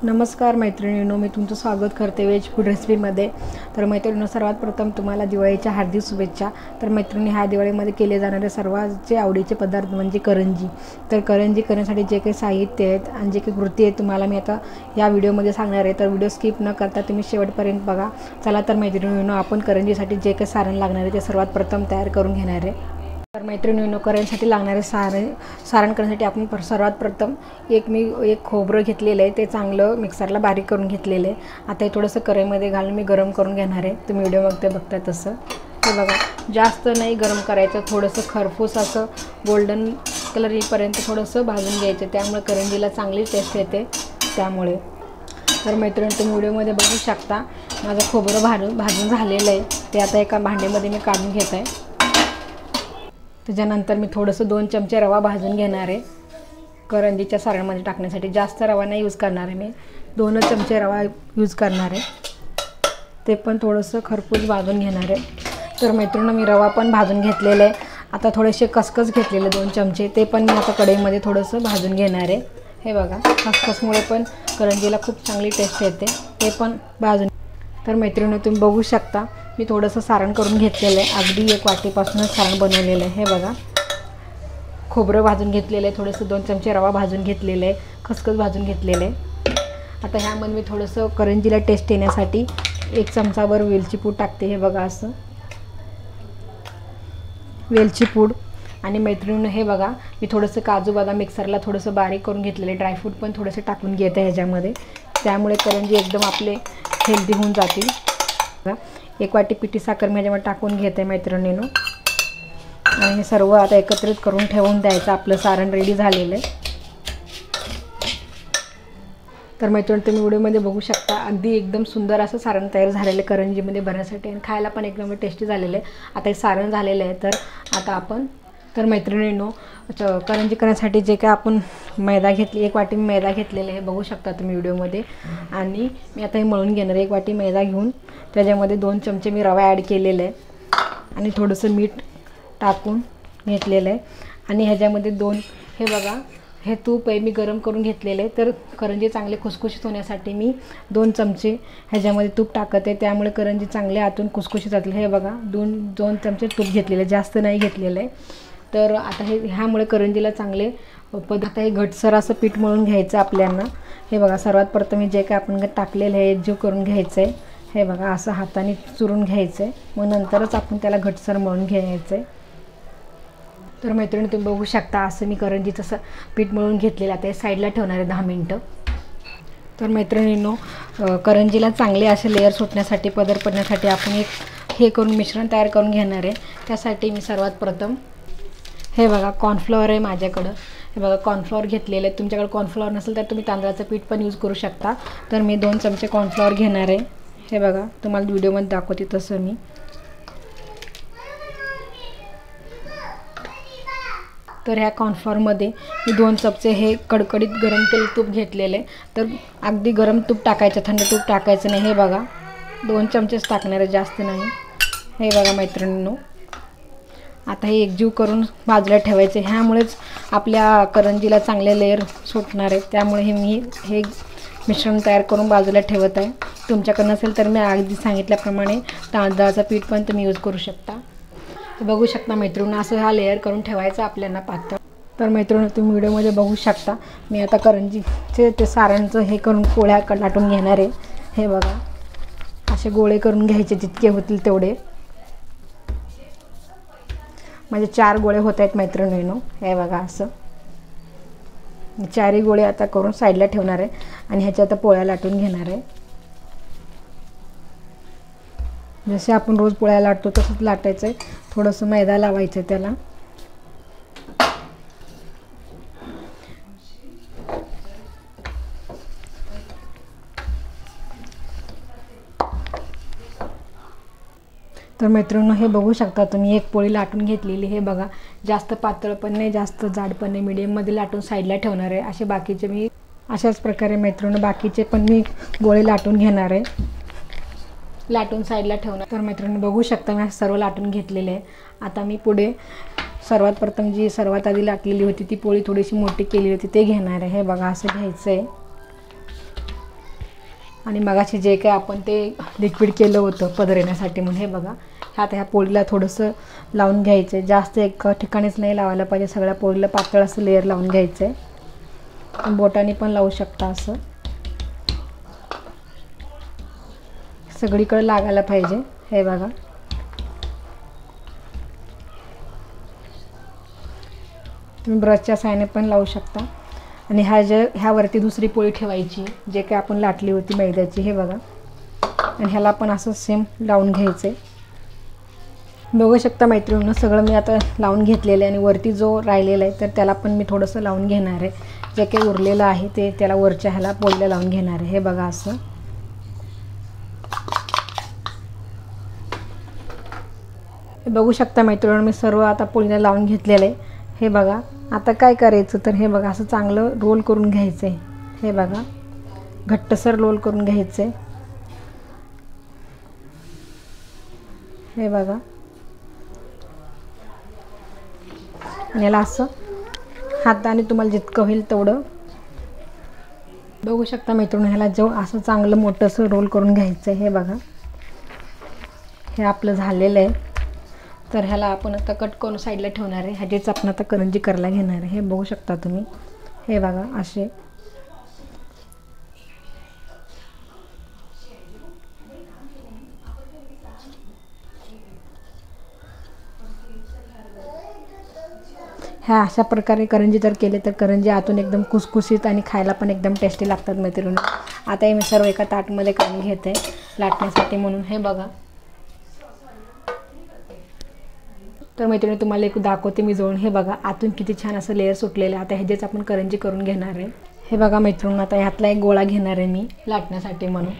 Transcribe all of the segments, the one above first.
नमस्कार मैत्रिणींनो, मी तुमचं स्वागत करते वेज फूड रेसिपीमध्ये। तर मैत्रिणींनो, सर्वात प्रथम तुम्हाला दिवाळीच्या हार्दिक शुभेच्छा। तर मैत्रिणी, ह्या दिवाळीमध्ये केले जाणारे सर्वांचे आवडीचे पदार्थ म्हणजे करंजी। तर करंजी करण्यासाठी जे काही साहित्य आहेत आणि जे काही कृती आहे तुम्हाला मी आता या व्हिडिओमध्ये सांगणार आहे। तर व्हिडिओ स्किप न करता तुम्ही शेवटपर्यंत बघा। चला तर मैत्रिणींनो, आपण करंजीसाठी जे काही सारण लागणार आहे ते सर्वात प्रथम तयार करून घेणार आहे। तर मैत्रिणींनो, करंजीसाठी लागणारे सारण करण्यासाठी आपण सर्वात प्रथम एक खोबरं घेतलेलं आहे, ते चांगलं मिक्सरला बारीक करून घेतलेलं आहे। आता हे थोडंसं कढईमध्ये घालून मी गरम करून घेणार आहे। तुम्ही व्हिडिओ बघता तसं हे बघा, जास्त नाही गरम करायचं, थोडंसं खरपूस असं गोल्डन कलर येईपर्यंत थोडंसं भाजून घ्यायचं, त्यामुळे करंजीला चांगली टेस्ट येते त्यामुळे। तर मैत्रिणी, तुम्ही व्हिडिओमध्ये बघू शकता माझं खोबरं भाजून झालेलं आहे, ते आता एका भांड्यामध्ये मी काढून घेत आहे। त्याच्यानंतर मी थोडंसं 2 चमचे रवा भाजून घेणार आहे करंजीच्या सारणामध्ये टाकण्यासाठी। जास्त रवा नाही यूज करणार आहे, मी 2 चमचे रवा यूज करणार आहे, ते पण थोडंसं खरपूस भाजून घेणार आहे। तर मैत्रिणी, मी रवा पण भाजून घेतलेलं आहे। आता थोडेसे खसखस घेतलेले 2 चमचे, ते पण मी आता कढईमध्ये थोडंसं भाजून घेणार आहे। हे बघा, खसखसमुळे पण करंजीला खूप चांगली टेस्ट येते, ते पण भाजून। तर मैत्रिणी, तुम्ही बघू शकता मी थोडंसं सारण करून घेतलेलं आहे, अगदी 1 वाटीपासूनच सारण बनवलेलं आहे। हे बघा, खोबरं भाजून घेतलेलं आहे, थोडंसं 2 चमचे रवा भाजून घेतलेलं आहे, खसखस भाजून घेतलेलं आहे। आता ह्यामध्ये मी थोडंसं करंजीला टेस्ट येण्यासाठी 1 चमचाभर वेलची पूड टाकते। हे बघा, असं वेलची पूड। आणि मैत्रिणींनो, हे बघा, मी थोडंसं काजू बदाम मिक्सरला थोडंसं बारीक करून घेतलेले, ड्रायफ्रूट पण थोडेसे टाकून घेते ह्याच्यामध्ये, त्यामुळे करंजी एकदम आपले हेल्दी होऊन जातील। 1 वाटी पिठी साखर मी ह्याच्यामध्ये टाकून घेते मैत्रिणींनो, आणि हे सर्व आता एकत्रित करून ठेवून द्यायचं। आपलं सारण रेडी झालेलं आहे। तर मैत्रिणी, तुम्ही व्हिडिओमध्ये बघू शकता अगदी एकदम सुंदर असं सारण तयार झालेलं आहे करंजीमध्ये भरण्यासाठी, आणि खायला पण एकदम टेस्टी झालेलं आहे। आता हे सारण झालेलं आहे, तर आता आपण मैत्रिणींनो, करंजी करण्यासाठी जे काय आपण मैदा घेतली, 1 वाटी मैदा घेतलेलं आहे, बघू शकता तुम्ही व्हिडिओमध्ये। आणि मी आता हे मळून घेणार, 1 वाटी मैदा घेऊन त्याच्यामध्ये 2 चमचे मी रवा ॲड केलेलं आहे, आणि थोडंसं मीठ टाकून घेतलेलं आहे। आणि ह्याच्यामध्ये हे बघा, हे तूप आहे मी गरम करून घेतलेलं आहे। तर करंजी चांगले खुसखुशीत होण्यासाठी मी 2 चमचे ह्याच्यामध्ये तूप टाकत आहे, त्यामुळे करंजी चांगले आतून खुसखुशीत जातील। हे बघा, 2 चमचे तूप घेतलेले, जास्त नाही घेतलेलं आहे। तर आता ह्यामुळे करंजीला चांगले आता हे घटसर असं पीठ मळून घ्यायचं आपल्याला। हे बघा, सर्वात प्रथम जे काय आपण टाकलेलं आहे एकजीव करून घ्यायचं आहे। हे बघा, असं हाताने चुरून घ्यायचं आहे, मग नंतरच आपण त्याला घटसर मळून घ्यायचं आहे। तर मैत्रिणी, तुम्ही बघू शकता असं मी करंजीचं पीठ मळून घेतलेलं, आता हे साईडला ठेवणार आहे 10 मिनटं। तर मैत्रिणींनो, करंजीला चांगले असे लेयर सुटण्यासाठी, पदर पडण्यासाठी आपण हे करून मिश्रण तयार करून घेणार आहे। त्यासाठी मी सर्वात प्रथम हे बघा, कॉर्नफ्लॉवर आहे माझ्याकडं। हे बघा, कॉर्नफ्लॉवर घेतलेलं आहे, तुमच्याकडे कॉर्नफ्लॉवर नसेल तर तुम्ही तांदळाचं पीठ पण यूज करू शकता। तर मी 2 चमचे कॉर्नफ्लॉवर घेणार आहे। हे बघा, तुम्हाला व्हिडिओमध्ये दाखवते तसं मी। तर ह्या कॉर्नफ्लॉवरमध्ये मी 2 चमचे हे कडकडीत गरम केलेलं तूप घेतलेले, तर अगदी गरम तूप टाकायचं, थंड तूप टाकायचं नाही। हे बघा, 2 चमचेच टाकणार आहे, जास्त नाही। हे बघा मैत्रिणींनो, आता हे एकजीव करून बाजूला ठेवायचे, ह्यामुळेच आपल्या करंजीला चांगले लेयर सुटणार आहेत, त्यामुळे मी हे मिश्रण तयार करून बाजूला ठेवत आहे। तुमच्याकडे नसेल तर मी अगदी सांगितल्याप्रमाणे तांदळाचं पीठ पण तुम्ही यूज करू शकता। बघू शकता मैत्रिणी, असं हा लेयर करून ठेवायचं आपल्याला पातळ। तर मैत्रिणी, तुम्ही व्हिडिओमध्ये बघू शकता मी आता करंजीचे ते सारणचं हे करून पोळ्या लाटून घेणार आहे। हे बघा, असे गोळे करून घ्यायचे जितके होतील तेवढे। माझे 4 गोळे होत आहेत मैत्रिणींनो। हे बघा, असं 4 गोळे आता करून साईडला ठेवणार आहे, आणि ह्याच्या आता पोळ्या लाटून घेणार आहे। जसे आपण रोज पोळ्या लाटतो तसंच लाटायचं आहे, थोडंसं मैदा लावायचं आहे त्याला। तर मित्रांनो, हे बघू शकता तुम्ही, एक पोळी लाटून घेतलेली। हे बघा, जास्त पातळ पण नाही, जास्त जाड पण नाही, मीडियम मध्ये लाटून साईडला ठेवणार आहे। असे बाकीचे मी अशाच प्रकारे मैत्रिणी बाकीचे पण मी गोळे लाटून घेणार आहे, लाटून साईडला ठेवणार। तर मैत्रिणी बघू शकता मी सर्व लाटून घेतलेले आहे। आता मी पुढे सर्वात प्रथम जी सर्वात आधी लाटलेली होती ती पोळी थोडीशी मोठी केली होती ते घेणार आहे। हे बघा असं घ्यायचं आहे आणि मगाशी जे काय आपण ते लिक्विड केलं होतं पदर येण्यासाठी म्हणून हे बघा आता ह्या पोळीला थोडंसं लावून घ्यायचं आहे। जास्त एका ठिकाणीच नाही लावायला पाहिजे, सगळ्या पोळीला पातळ असं लेयर लावून घ्यायचं आहे। बोटाने पण लावू शकता, असं सगळीकडे लागायला पाहिजे। हे बघा तुम्ही ब्रशच्या साहाय्याने पण लावू शकता आणि ह्यावरती दुसरी पोळी ठेवायची जे काय आपण लाटली होती मैद्याची। हे बघा आणि ह्याला पण असं सेम लावून घ्यायचं आहे। बघू शकता मैत्रिणींनो सगळं मी आता लावून घेतलेलं आहे आणि वरती जो राहिलेला आहे तर त्याला पण मी थोडंसं लावून घेणार आहे। जे काही उरलेलं आहे ते त्याला वरच्या ह्याला पोळीला लावून घेणार आहे। हे बघा असं बघू शकता मैत्रिणींनो मी सर्व आता पोळीला लावून घेतलेलं आहे। हे बघा आता काय करायचं तर हे बघा असं चांगलं रोल करून घ्यायचं आहे। हे बघा घट्टसर रोल करून घ्यायचं आहे। हे बघा आणि याला असं हाताने तुम्हाला जितकं होईल तेवढं बघू शकता मैत्रिणी ह्याला जो असं चांगलं मोठंसं रोल करून घ्यायचं आहे। हे बघा हे आपलं झालेलं आहे। तर ह्याला आपण आता कट करून साईडला ठेवणार आहे। ह्याचीच आपण आता करंजी करायला घेणार आहे। हे बघू शकता तुम्ही, हे बघा असे ह्या अशा प्रकारे करंजी जर केले तर करंजी आतून एकदम कुसकुसीत आणि खायला पण एकदम टेस्टी लागतात मैत्रिणी। आता हे मी सर्व एका ताटमध्ये काढून घेते लाटण्यासाठी म्हणून। हे बघा तर मैत्रिणी तुम्हाला एक दाखवते मी जवळून। हे बघा आतून किती छान असं लेयर सुटलेलं आहे। आता ह्याचेच आपण करंजी करून घेणार आहे। हे बघा मैत्रिणी आता ह्यातला एक गोळा घेणार आहे मी लाटण्यासाठी म्हणून,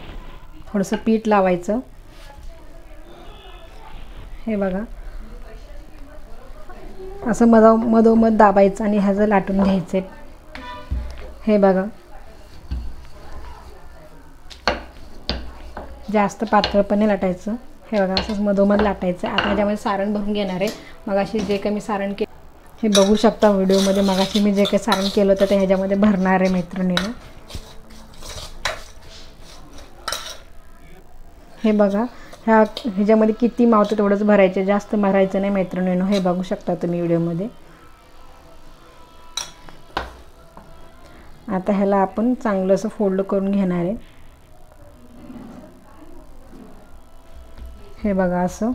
थोडंसं पीठ लावायचं। हे बघा असं मधोमध दाबायचं आणि ह्याचं लाटून घ्यायचं। हे बघा जास्त पातळपणे लाटायचं। हे बघा असंच मधोमध लाटायचं। आता ह्याच्यामध्ये सारण भरून घेणार आहे। मगाशी जे काही मी सारण केलं हे बघू शकता व्हिडिओमध्ये, मगाशी मी जे काही सारण केलं होतं ते ह्याच्यामध्ये भरणार आहे मैत्रिणीनं। हे बघा ह्याच्यामध्ये किती मावतं तेवढंच भरायचं, जास्त भरायचं नाही मैत्रिणीनं। हे बघू शकता तुम्ही व्हिडिओमध्ये। आता ह्याला आपण चांगलं असं फोल्ड करून घेणार आहे। हे बघा असं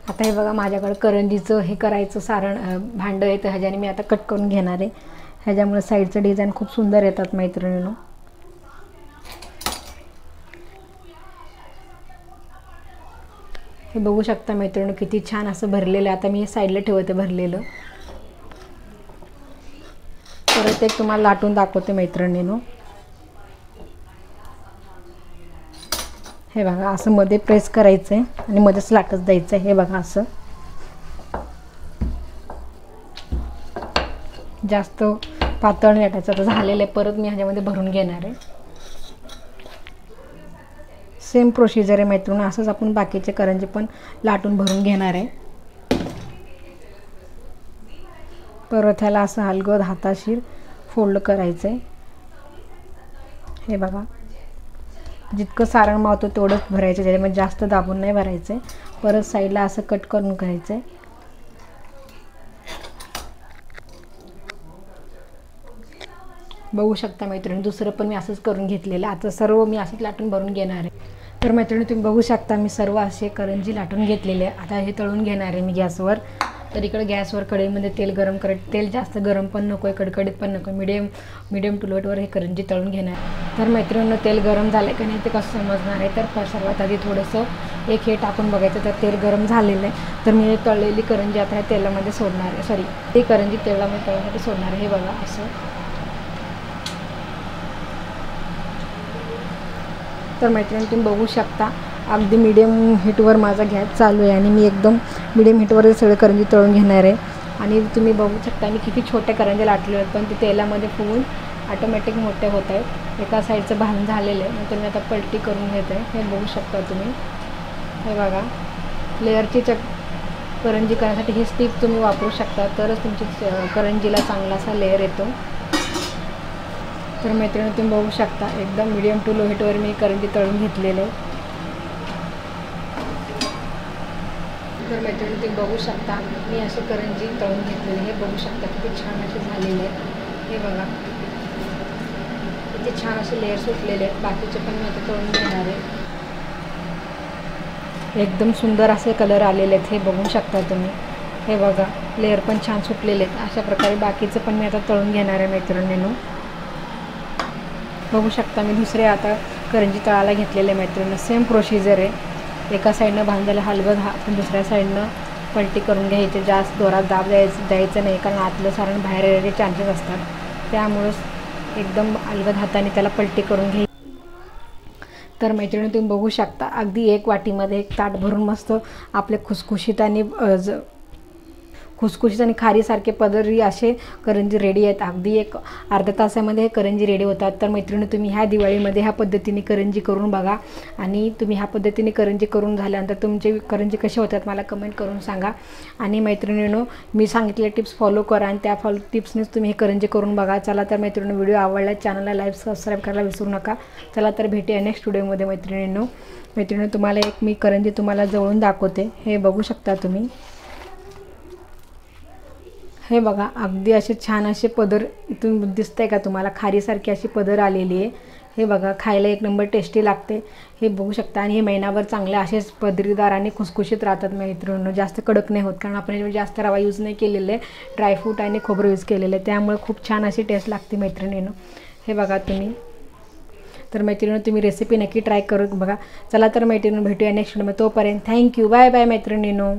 आता हे बघा माझ्याकडे करंजीचं हे करायचं सारण भांडं आहे तर ह्याच्याने मी आता कट करून घेणार आहे। ह्याच्यामुळे साईडचं डिझाईन खूप सुंदर येतात मैत्रिणींनो। हे बघू शकता मैत्रिणींनो किती छान असं भरलेलं आहे। आता मी हे साईडला ठेवते भरलेलं। परत एक तुम्हाला लाटून दाखवते मैत्रिणींनो। हे बघा असं मध्ये प्रेस करायचं आहे आणि मध्येच लाटत द्यायचं आहे। हे बघा असं जास्त पातळ लाटायचं। आता झालेलं आहे, परत मी ह्याच्यामध्ये भरून घेणार आहे। सेम प्रोसिजर आहे मैत्रिणी, असंच आपण बाकीचे करंजी पण लाटून भरून घेणार आहे। परत ह्याला असं हलगर्जीत हाताशीर फोल्ड करायचं आहे। हे बघा जितकं सारण मावतं तेवढंच भरायचं, त्याच्यामध्ये जास्त दाबून नाही भरायचं आहे। परत साईडला असं कट करून घ्यायचं आहे। बघू शकता मैत्रिणी दुसरं पण मी असंच करून घेतलेलं। आता सर्व मी असंच लाटून भरून घेणार आहे। तर मैत्रिणी तुम्ही बघू शकता मी सर्व असे करंजी लाटून घेतलेले आहे। आता हे तळून घेणार आहे मी गॅसवर। तर इकडे गॅसवर कढईमध्ये तेल गरम करायचं। तेल जास्त गरम पण नको आहे, कडकडीत पण नको, मीडियम टू लोवर हे करंजी तळून घेणार। तर मैत्रिणींनो तेल गरम झालं की नाही ते कसं समजणार आहे तर सर्वात आधी थोडंसं एक हे टाकून बघायचं। तर तेल गरम झालेलं आहे तर मी तळलेली करंजी आता ह्या तेलामध्ये सोडणार आहे। सॉरी ती करंजी तेलामध्ये तळण्यासाठी सोडणार आहे। हे बघा असं। तर मैत्रिणी तुम्ही बघू शकता अगदी मीडियम हीटवर माझा गॅस चालू आहे आणि मी एकदम मीडियम हीटवर सगळे करंजी तळून घेणार आहे. आणि तुम्ही बघू शकता मी किती छोट्या करंज्या लाटलेल्या आहेत, पण ते तेलामध्ये फुगून ऑटोमॅटिक मोठे होत आहेत. एका साईडचं भाजून झालेलं आहे, नंतर मी आता पलटी करून घेते. हे बघू शकता तुम्ही. हे बघा, लेअरची करंजी करण्यासाठी ही स्टिक तुम्ही वापरू शकता, तरच तुमची करंजीला चांगला असा लेअर येतो. तर मैत्रिणी तुम्ही बघू शकता एकदम मीडियम टू लो हीटवर मी करंजी तळून घेतलेले. तर मैत्रिणी तुम्ही बघू शकता मी असे करंजी तळून घेतलेले. हे बघू शकता किती छान असे झालेले आहेत. हे बघा किती छान असे लेअर सुटलेले आहेत. बाकीचे पण मी आता तळून घेणार आहे. एकदम सुंदर असे कलर आलेले आहेत. हे बघू शकता तुम्ही. हे बघा लेअर पण छान सुटलेले आहेत. अशा प्रकारे बाकीचे पण मी आता तळून घेणार आहे मैत्रिणींनो. बघू शकता मी दुसरे आता करंजी तळायला घेतलेले मैत्रिणींनो. सेम प्रोसिजर आहे. एका साईडनं भांजायला हलवत पण दुसऱ्या साईडनं पलटी करून घ्यायचे. जास्त जोरात दाब द्यायचं नाही, कारण आतलं सारण बाहेर येण्याचे चान्सेस असतात. त्यामुळंच एकदम अलगद हाताने त्याला पलटी करून घ्यायची. तर मैत्रिणी तुम्ही बघू शकता अगदी एक वाटीमध्ये एक ताट भरून मस्त आपले खुसखुशीत आणि खारीसारखे पदरी असे करंजी रेडी आहेत. अगदी एक अर्ध्या तासामध्ये हे करंजी रेडी होतात. तर मैत्रिणी तुम्ही ह्या दिवाळीमध्ये ह्या पद्धतीने करंजी करून बघा आणि तुम्ही ह्या पद्धतीने करंजी करून झाल्यानंतर तुमचे करंजी कसे होतात मला कमेंट करून सांगा. आणि मैत्रिणींनो मी सांगितलेले टिप्स फॉलो करा आणि त्या टिप्सनेच तुम्ही हे करंजी करून बघा. चला तर मैत्रिणींनो व्हिडिओ आवडला चॅनलला लाईक सबस्क्राईब करायला विसरू नका. चला तर भेटूया नेक्स्ट व्हिडिओमध्ये मैत्रिणींनो तुम्हाला एक मी करंजी तुम्हाला जवळून दाखवते. हे बघू शकता तुम्ही. हे बघा अगदी असे छान असे पदर इथून दिसतंय का तुम्हाला, खारीसारखी अशी पदर आलेली आहे. हे बघा खायला एक नंबर टेस्टी लागते. हे बघू शकता आणि हे महिनाभर चांगले असेच पदरीदार आणि खुसखुशीत राहतात मैत्रिणींनो. जास्त कडक नाही होत, कारण आपण जास्त रवा यूज नाही केलेले आहे, ड्रायफ्रूट आणि खोबरं यूज केलेलं आहे, त्यामुळे खूप छान अशी टेस्ट लागते मैत्रिणींनो. हे बघा तुम्ही. तर मैत्रिणींनो तुम्ही रेसिपी नक्की ट्राय करून बघा. चला तर मैत्रिणींनो भेटूया नेक्स्ट व्हिडिओमध्ये. तोपर्यंत थँक्यू. बाय बाय मैत्रिणींनो.